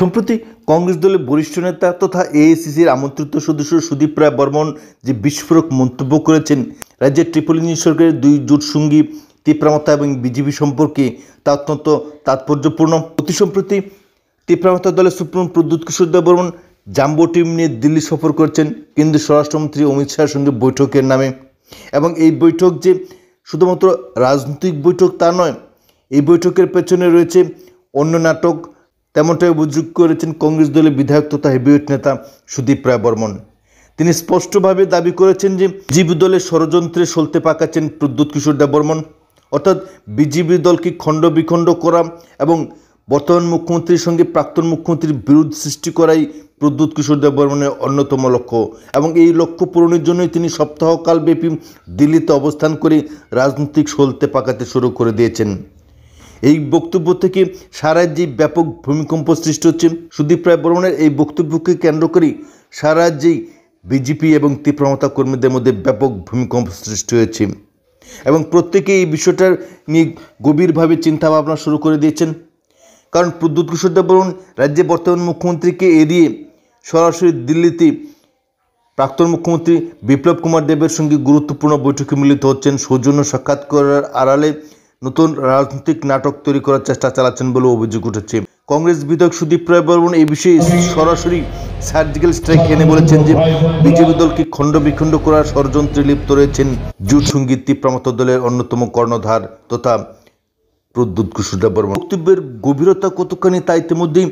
সম্প্রতি কংগ্রেস দলের বরিষ্ঠ নেতা তথা এআইসিসির আমন্ত্রিত সদস্য সুদীপ রায় বর্মন যে বিস্ফোরক মন্তব্য করেছেন রাজ্যের ট্রিপলিনি সরকারের দুই জোট সঙ্গী তীব্রামতা এবং বিজেপি সম্পর্কে তা অত্যন্ত তাৎপর্যপূর্ণ। অতি সম্প্রতি তীব্রামতা দলের সুপ্রিমো প্রদ্যুৎ কিশোর দেব বর্মন জাম্বো টিম নিয়ে দিল্লি সফর করছেন কেন্দ্রীয় স্বরাষ্ট্রমন্ত্রী অমিত শাহের সঙ্গে বৈঠকের নামে। এবং এই বৈঠক যে শুধুমাত্র রাজনৈতিক বৈঠক তা নয়, এই বৈঠকের পেছনে রয়েছে অন্য নাটক, তেমনটাই অভিযোগ করেছেন কংগ্রেস দলের বিধায়ক তথা হেভিওয়েট নেতা সুদীপ রায় বর্মন। তিনি স্পষ্টভাবে দাবি করেছেন যে বিজেপি দলের ষড়যন্ত্রে সলতে পাকাচ্ছেন প্রদ্যুৎ কিশোর দেব বর্মন, অর্থাৎ বিজেপি দলকে খণ্ড বিখণ্ড করা এবং বর্তমান মুখ্যমন্ত্রীর সঙ্গে প্রাক্তন মুখ্যমন্ত্রীর বিরোধ সৃষ্টি করাই প্রদ্যুৎ কিশোর দেব বর্মনের অন্যতম লক্ষ্য। এবং এই লক্ষ্য পূরণের জন্যই তিনি সপ্তাহকালব্যাপী দিল্লিতে অবস্থান করে রাজনৈতিক সলতে পাকাতে শুরু করে দিয়েছেন। এই বক্তব্য থেকে সারা রাজ্যে ব্যাপক ভূমিকম্প সৃষ্টি হচ্ছে। সুদীপ রায় বর্মনের এই বক্তব্যকে কেন্দ্র করে সারা রাজ্যেই বিজেপি এবং তীব্রমতা কর্মীদের মধ্যে ব্যাপক ভূমিকম্প সৃষ্টি হয়েছে এবং প্রত্যেকে এই বিষয়টার নিয়ে গভীরভাবে চিন্তাভাবনা শুরু করে দিয়েছেন। কারণ প্রদ্যুৎ কিশোর দেব বর্মন রাজ্যে বর্তমান মুখ্যমন্ত্রীকে এড়িয়ে সরাসরি দিল্লিতে প্রাক্তন মুখ্যমন্ত্রী বিপ্লব কুমার দেবের সঙ্গে গুরুত্বপূর্ণ বৈঠকে মিলিত হচ্ছেন। সৌজন্য সাক্ষাৎ করার আড়ালে নতুন রাজনৈতিক নাটক তৈরি করার চেষ্টা চালাচ্ছেন বলে অভিযোগ উঠেছে। কংগ্রেস বিধায়ক সুদীপ রায় বর্মন এই বিষয়ে সরাসরি সার্জিক্যাল স্ট্রাইক এনে বলেছেন যে বিজেপি দলকে খণ্ড বিখণ্ড করার ষড়যন্ত্রে লিপ্ত রয়েছেন জোট সঙ্গী তীব্রামতা দলের অন্যতম কর্ণধার তথা প্রদ্যুৎ কিশোর দেব বর্মন। বক্তব্যের গভীরতা কতখানি তা ইতিমধ্যেই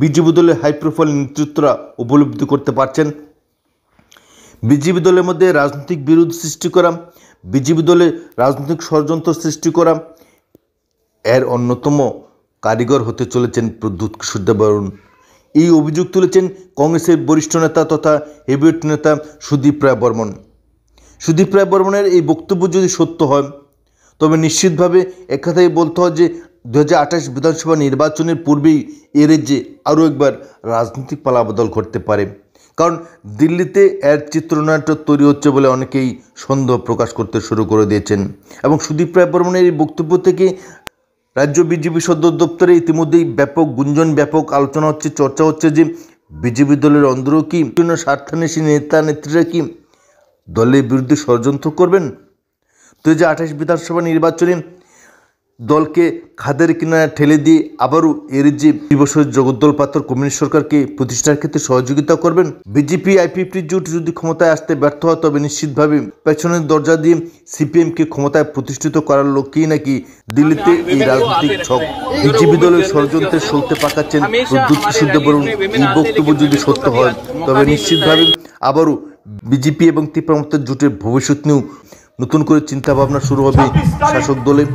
বিজেপি দলের হাই প্রোফাইল নেতৃত্বরা উপলব্ধি করতে পারছেন। বিজেপি দলের মধ্যে রাজনৈতিক বিরোধ সৃষ্টি করা, বিজেপি দলে রাজনৈতিক ষড়যন্ত্র সৃষ্টি করা, এর অন্যতম কারিগর হতে চলেছেন প্রদ্যুৎ কিশোর দেব বর্মন। এই অভিযোগ তুলেছেন কংগ্রেসের বরিষ্ঠ নেতা তথা হেভিওয়েট নেতা সুদীপ রায় বর্মন। সুদীপ রায় বর্মনের এই বক্তব্য যদি সত্য হয় তবে নিশ্চিতভাবে একথাই বলতে হয় যে 2028 বিধানসভা নির্বাচনের পূর্বেই এ রাজ্যে আরও একবার রাজনৈতিক পালাবদল ঘটতে পারে। কারণ দিল্লিতে এর চিত্রনাট্য তৈরি হচ্ছে বলে অনেকেই সন্দেহ প্রকাশ করতে শুরু করে দিয়েছেন। এবং সুদীপ রায় বর্মনের এই বক্তব্য থেকে রাজ্য বিজেপি সদর দপ্তরে ইতিমধ্যেই ব্যাপক গুঞ্জন, ব্যাপক আলোচনা হচ্ছে, চর্চা হচ্ছে যে বিজেপি দলের অন্দরও কি বিভিন্ন স্বার্থান্বেষী নেতা নেত্রীরা কি দলের বিরুদ্ধে ষড়যন্ত্র করবেন। 2028 বিধানসভা নির্বাচনে দলকে খাদের কিনারা ঠেলে দিয়ে আবারও এর যে বছরের জগদ্দল পাথর কমিউনিস্ট সরকারকে প্রতিষ্ঠার ক্ষেত্রে সহযোগিতা করবেন। বিজেপি আইপিএফটি জোট যদি ক্ষমতায় আসতে ব্যর্থ হয় তবে নিশ্চিতভাবে পেছনের দরজা দিয়ে সিপিএমকে ক্ষমতায় প্রতিষ্ঠিত করার লক্ষ্যেই নাকি দিল্লিতে এই রাজনৈতিক ছক। বিজেপি দলের ষড়যন্ত্রে সলতে পাকাচ্ছেন প্রদ্যুৎ কিশোর দেব বর্মন। এই বক্তব্য যদি সত্য হয় তবে নিশ্চিতভাবে আবারও বিজেপি এবং তীব্রমতা জোটের ভবিষ্যৎ নিয়েও নতুন করে চিন্তাভাবনা শুরু হবে শাসক দলে।